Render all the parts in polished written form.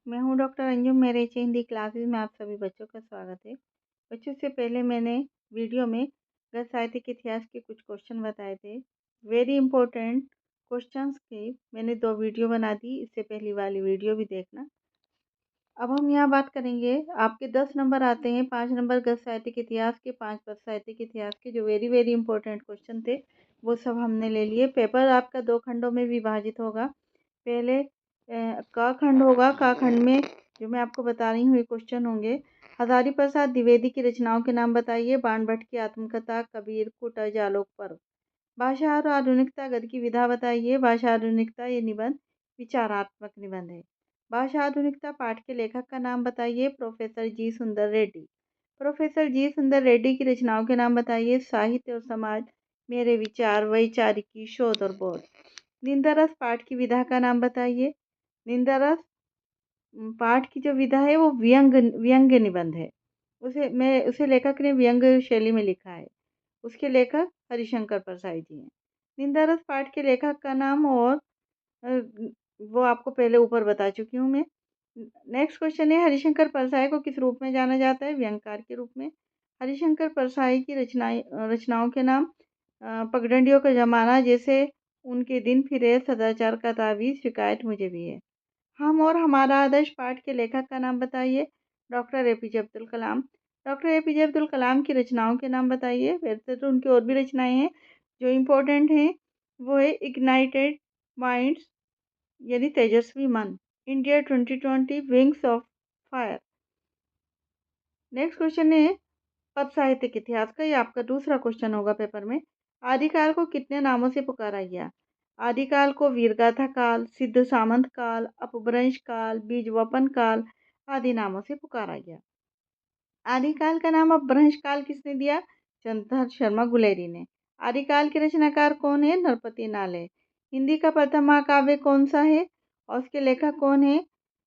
मैं हूँ डॉक्टर अंजुम। मेरे एच हिंदी क्लासेस में आप सभी बच्चों का स्वागत है। बच्चों से पहले मैंने वीडियो में गद्य साहित्य के इतिहास के कुछ क्वेश्चन बताए थे। वेरी इंपॉर्टेंट क्वेश्चंस के मैंने 2 वीडियो बना दी, इससे पहली वाली वीडियो भी देखना। अब हम यहाँ बात करेंगे, आपके 10 नंबर आते हैं, 5 नंबर गद्य साहित्य के इतिहास के, 5 पद्य साहित्य के इतिहास के। जो वेरी इंपॉर्टेंट क्वेश्चन थे वो सब हमने ले लिए। पेपर आपका 2 खंडों में विभाजित होगा। पहले क खंड होगा। क खंड में जो मैं आपको बता रही हूँ ये क्वेश्चन होंगे। हजारी प्रसाद द्विवेदी की रचनाओं के नाम बताइए। बाणभट्ट की आत्मकथा, कबीर, कुटज, आलोक पर्व। भाषा और आधुनिकता गद्य की विधा बताइए। भाषा आधुनिकता ये निबंध विचारात्मक निबंध है। भाषा आधुनिकता पाठ के लेखक का नाम बताइए। प्रोफेसर जी सुंदर रेड्डी। प्रोफेसर जी सुंदर रेड्डी की रचनाओं के नाम बताइए। साहित्य और समाज, मेरे विचार, वैचारिकी, शोध और बोध। निंदा रस पाठ की विधा का नाम बताइए। निंदा रस पाठ की जो विधा है वो व्यंग निबंध है। उसे लेखक ने व्यंग शैली में लिखा है। उसके लेखक हरिशंकर परसाई जी हैं। निंदा रस पाठ के लेखक का नाम और अ, वो आपको पहले ऊपर बता चुकी हूँ मैं। नेक्स्ट क्वेश्चन है, हरिशंकर परसाई को किस रूप में जाना जाता है? व्यंगकार के रूप में। हरिशंकर परसाई की रचनाओं के नाम। पगडंडियों का जमाना, जैसे उनके दिन फिरे, सदाचार का तावीज, शिकायत मुझे भी है। हम और हमारा आदर्श पाठ के लेखक का नाम बताइए। Doctor APJ Abdul Kalam. Doctor APJ Abdul Kalam की रचनाओं के नाम बताइए। वैसे तो उनकी और भी रचनाएं हैं, जो इम्पोर्टेंट हैं वो है इग्नाइटेड माइंड्स यानी तेजस्वी मन, India 2020, wings of fire. Next question है पद साहित्य के इतिहास का। ये आपका दूसरा क्वेश्चन होगा पेपर में। आदिकाल को कितने नामों से पुकारा गया? आदिकाल को वीरगाथा काल, सिद्ध सामंत काल, अपभ्रंश काल, बीजवपन काल आदि नामों से पुकारा गया। आदिकाल का नाम अपभ्रंश काल किसने दिया? चंद्रधर शर्मा गुलेरी ने। आदिकाल के रचनाकार कौन है? नरपति नाल है। हिंदी का प्रथम महाकाव्य कौन सा है और उसके लेखक कौन है?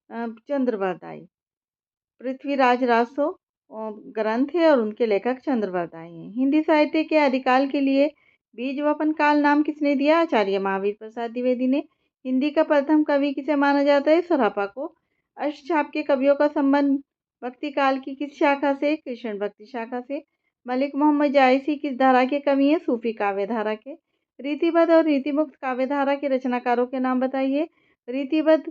चंद्रवरदाई। पृथ्वीराज रासो ग्रंथ है और उनके लेखक चंद्रवरदाई हैं। हिंदी साहित्य के आदिकाल के लिए बीजवपन काल नाम किसने दिया? आचार्य महावीर प्रसाद द्विवेदी ने। हिंदी का प्रथम कवि किसे माना जाता है? सरापा को। अष्टछाप के कवियों का संबंध भक्ति काल की किस शाखा से? कृष्ण भक्ति शाखा से। मलिक मोहम्मद जायसी किस धारा के कवि हैं? सूफी काव्य धारा के। रीतिबद्ध और रीतिमुक्त काव्य धारा के रचनाकारों के नाम बताइए। रीतिबद्ध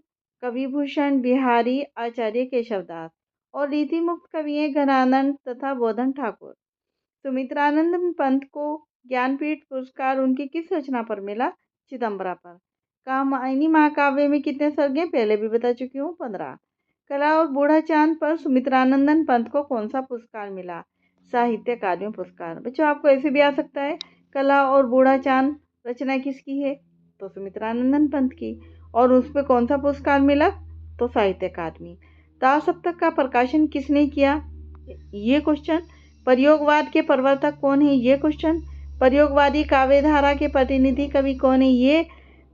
कविभूषण बिहारी, आचार्य केशवदास और रीतिमुक्त कवि हैं घनानंद तथा बोधन ठाकुर। सुमित्रानंद पंत को ज्ञानपीठ पुरस्कार उनकी किस रचना पर मिला? चिदम्बरा पर। कामायनी महाकाव्य में कितने सर्ग हैं? पहले भी बता चुकी हूँ, 15। कला और बूढ़ा चांद पर सुमित्रानंदन पंत को कौन सा पुरस्कार मिला? साहित्य अकादमी पुरस्कार। बच्चों आपको ऐसे भी आ सकता है, कला और बूढ़ा चांद रचना किसकी है? तो सुमित्रानंदन पंत की। और उस पर कौन सा पुरस्कार मिला? तो साहित्य अकादमी। दास सप्तक का प्रकाशन किसने किया? ये क्वेश्चन। प्रयोगवाद के प्रवर्तक कौन है? ये क्वेश्चन। प्रयोगवादी काव्यधारा के प्रतिनिधि कवि कौन है? ये।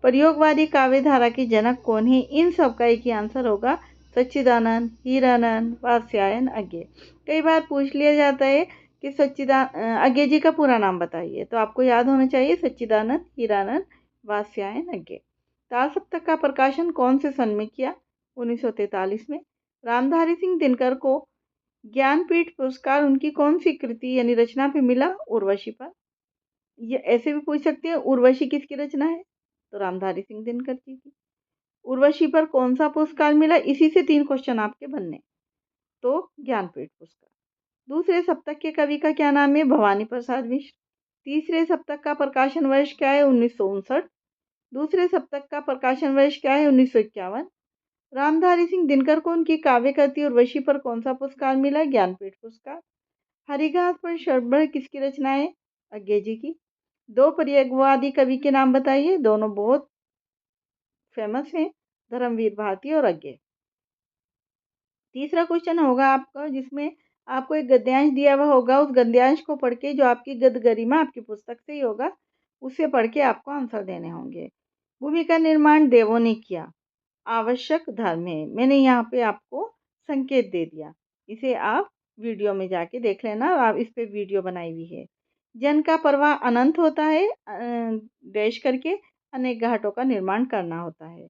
प्रयोगवादी काव्यधारा के जनक कौन है? इन सब का एक ही आंसर होगा, सच्चिदानंद, हीरानंद, वात्स्यायन, अज्ञे। कई बार पूछ लिया जाता है कि अज्ञे जी का पूरा नाम बताइए, तो आपको याद होना चाहिए सच्चिदानंद, हीरानंद, वात्स्यायन, अज्ञे। दास सप्तक का प्रकाशन कौन से सन में किया? 1943 में। रामधारी सिंह दिनकर को ज्ञानपीठ पुरस्कार उनकी कौन सी कृति यानी रचना पे मिला? उर्वशी पर। ये ऐसे भी पूछ सकते हैं, उर्वशी किसकी रचना है? तो रामधारी सिंह दिनकर जी की। उर्वशी पर कौन सा पुरस्कार मिला? इसी से 3 क्वेश्चन आपके बनने। तो ज्ञानपीठ पुरस्कार। दूसरे सप्तक के कवि का क्या नाम है? भवानी प्रसाद मिश्र। तीसरे सप्तक का प्रकाशन वर्ष क्या है? 1959। दूसरे सप्तक का प्रकाशन वर्ष क्या है? 1951। रामधारी सिंह दिनकर को उनकी काव्य कृति उर्वशी पर कौन सा पुरस्कार मिला? ज्ञानपीठ पुरस्कार। हरिघास पर शरभर किसकी रचना है? अज्ञे जी की। 2 प्रयोगवादी कवि के नाम बताइए, दोनों बहुत फेमस हैं, धर्मवीर भारती और अज्ञे। तीसरा क्वेश्चन होगा आपका, जिसमें आपको एक गद्यांश दिया हुआ होगा। उस गद्यांश को पढ़ के, जो आपकी गद्य गरिमा आपकी पुस्तक से ही होगा, उससे पढ़ के आपको आंसर देने होंगे। भूमि का निर्माण देवों ने किया, आवश्यक धर्म है। मैंने यहाँ पे आपको संकेत दे दिया, इसे आप वीडियो में जाके देख लेना। आप इस पे वीडियो बनाई हुई है। जन का प्रवाह अनंत होता है, डैश करके अनेक घाटों का निर्माण करना होता है।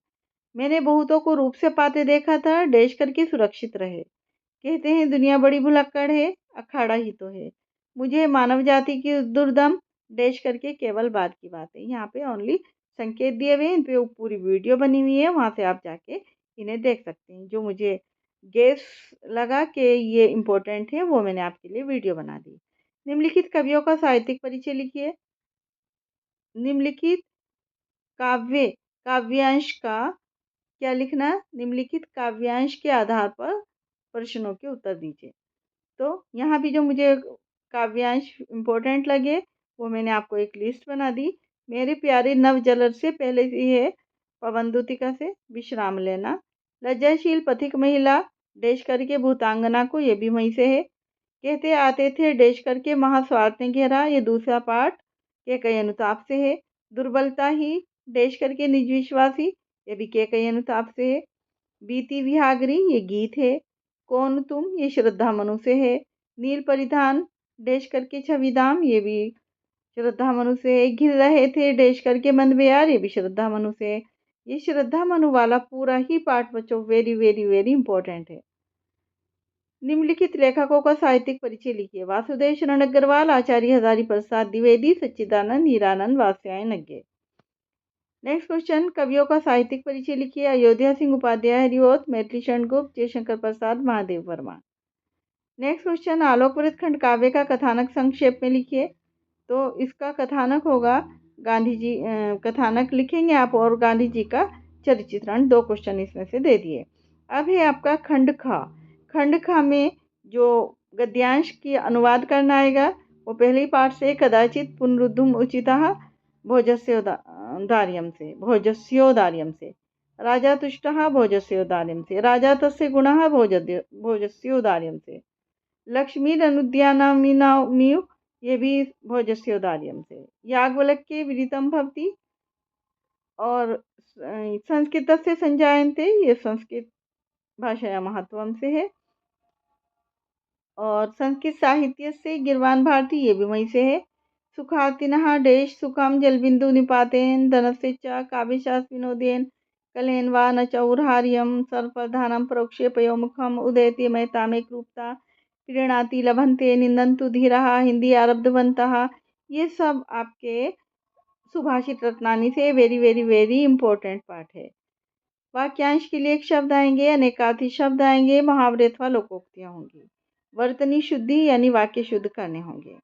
मैंने बहुतों को रूप से पाते देखा था, डैश करके सुरक्षित रहे। कहते हैं दुनिया बड़ी भुलक्कड़ है, अखाड़ा ही तो है। मुझे मानव जाति की दुर्दम डैश करके केवल बात की बात है। यहाँ पे ओनली संकेत दिए हुए हैं, इन पे पूरी वीडियो बनी हुई है, वहाँ से आप जाके इन्हें देख सकते हैं। जो मुझे गेस लगा कि ये इम्पोर्टेंट है, वो मैंने आपके लिए वीडियो बना दी। निम्नलिखित कवियों का साहित्यिक परिचय लिखिए। निम्नलिखित काव्य काव्यांश का क्या लिखना? निम्नलिखित काव्यांश के आधार पर प्रश्नों के उत्तर दीजिए। तो यहाँ भी जो मुझे काव्यांश इम्पोर्टेंट लगे वो मैंने आपको एक लिस्ट बना दी। मेरे प्यारे नव जलर से पहले ही है पवन दूतिका से विश्राम लेना। लज्जाशील पथिक महिला देश करके भूतांगना को, ये भी वहीं से है। कहते आते थे देश करके महास्वार्थ ने घेरा, ये दूसरा पार्ट के कई अनुताप से है। दुर्बलता ही देश करके निज विश्वासी, ये भी के कई अनुताप से है। बीती विहागरी, ये गीत है। कौन तुम, ये श्रद्धा मनु से है। नील परिधान देश करके छविधाम, ये भी श्रद्धा मनु से है। घिर रहे थे देश करके मंद बिहार, ये भी श्रद्धा मनु से है। ये श्रद्धा मनु वाला पूरा ही पाठ बच्चों वेरी वेरी वेरी इंपॉर्टेंट है। निम्नलिखित लेखकों का साहित्यिक परिचय लिखिए। वासुदेव शरण अग्रवाल, आचार्य हजारी प्रसाद द्विवेदी, सच्चिदानंद हीरानंद वात्स्यायन नग्गे। नेक्स्ट क्वेश्चन, कवियों का साहित्यिक परिचय लिखिए। अयोध्या सिंह उपाध्याय हरिओत, मैथिली शरण गुप्त, जयशंकर प्रसाद, महादेव वर्मा। नेक्स्ट क्वेश्चन, आलोक वृत्तखंड काव्य का कथानक संक्षेप में लिखिए। तो इसका कथानक होगा गांधी जी, कथानक लिखेंगे आप और गांधी जी का चरित्र चित्रण। 2 क्वेश्चन इसमें से दे दिए। अब है आपका खंड खा। खंड खा में जो गद्यांश की अनुवाद करना आएगा वो पहली पाठ से कदाचित पुनरुद्धुम उचितः भोजस्योदार्यम से राजा तुष्टः भोजस्योदार्यम से राजा तस्य गुणः भोजस्योदार्यम से लक्ष्मी अनुद्यानामिनामिव, ये भी भोजस्योदार्यम से। याज्ञवल्क्य विदितं भवति और संस्कृतस्य संजायन्ते, ये संस्कृत भाषाया महत्वम से है। और संस्कृत साहित्य से गिरवान भारती, ये भी वहीं से है। सुखार्तिनः देश सुखम जलबिंदु निपातेन धनस्य च काव्यशास विनोदेन कलेन वा न चौर्हार्यम सर्वप्रधानम प्रोक्षेपयो मुखम उदयते महतामेक रूपता प्रीणाति लभन्ते निंदन्तु धीरः हिंदी आरब्धवन्तः। ये सब आपके सुभाषित रत्नानी से very very very important part है। वाक्यांश के लिए एक शब्द आएंगे, अनेकार्थी शब्द आएंगे, मुहावरे अथवा लोकोक्तियां होंगी। वर्तनी शुद्धि यानी वाक्य शुद्ध करने होंगे।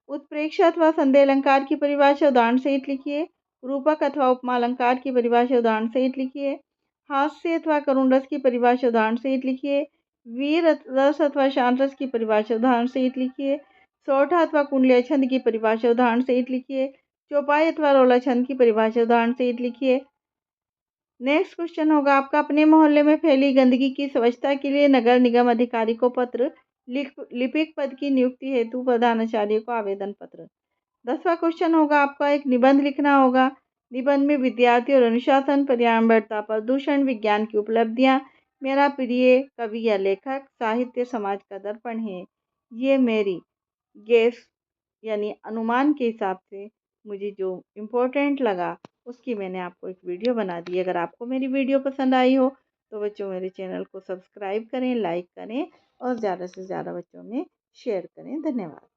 उत्प्रेक्षा अथवा संदेह अलंकार की परिभाषा उदाहरण सहित लिखिए। रूपक अथवा उपमा अलंकार की परिभाषा उदाहरण सहित लिखिए। हास्य अथवा करुण रस की परिभाषा उदाहरण सहित लिखिए। वीर रस अथवा शांत रस की परिभाषा उदाहरण सहित लिखिए। सौठा अथवा कुंडलीय छंद की परिभाषा उदाहरण सहित लिखिए। चौपाई अथवा रोला छंद की परिभाषा उदाहरण सहित लिखिए। नेक्स्ट क्वेश्चन होगा आपका, अपने मोहल्ले में फैली गंदगी की स्वच्छता के लिए नगर निगम अधिकारी को पत्र। लिपिक पद की नियुक्ति हेतु प्रधानाचार्य को आवेदन पत्र। 10वां क्वेश्चन होगा आपका, एक निबंध लिखना होगा। निबंध में विद्यार्थी और अनुशासन, पर्यावरणता, प्रदूषण, विज्ञान की उपलब्धियां, मेरा प्रिय कवि या लेखक, साहित्य, समाज का दर्पण है। ये मेरी गेस यानी अनुमान के हिसाब से मुझे जो इम्पोर्टेंट लगा उसकी मैंने आपको एक वीडियो बना दी। अगर आपको मेरी वीडियो पसंद आई हो तो बच्चों मेरे चैनल को सब्सक्राइब करें, लाइक करें और ज़्यादा से ज़्यादा बच्चों में शेयर करें। धन्यवाद।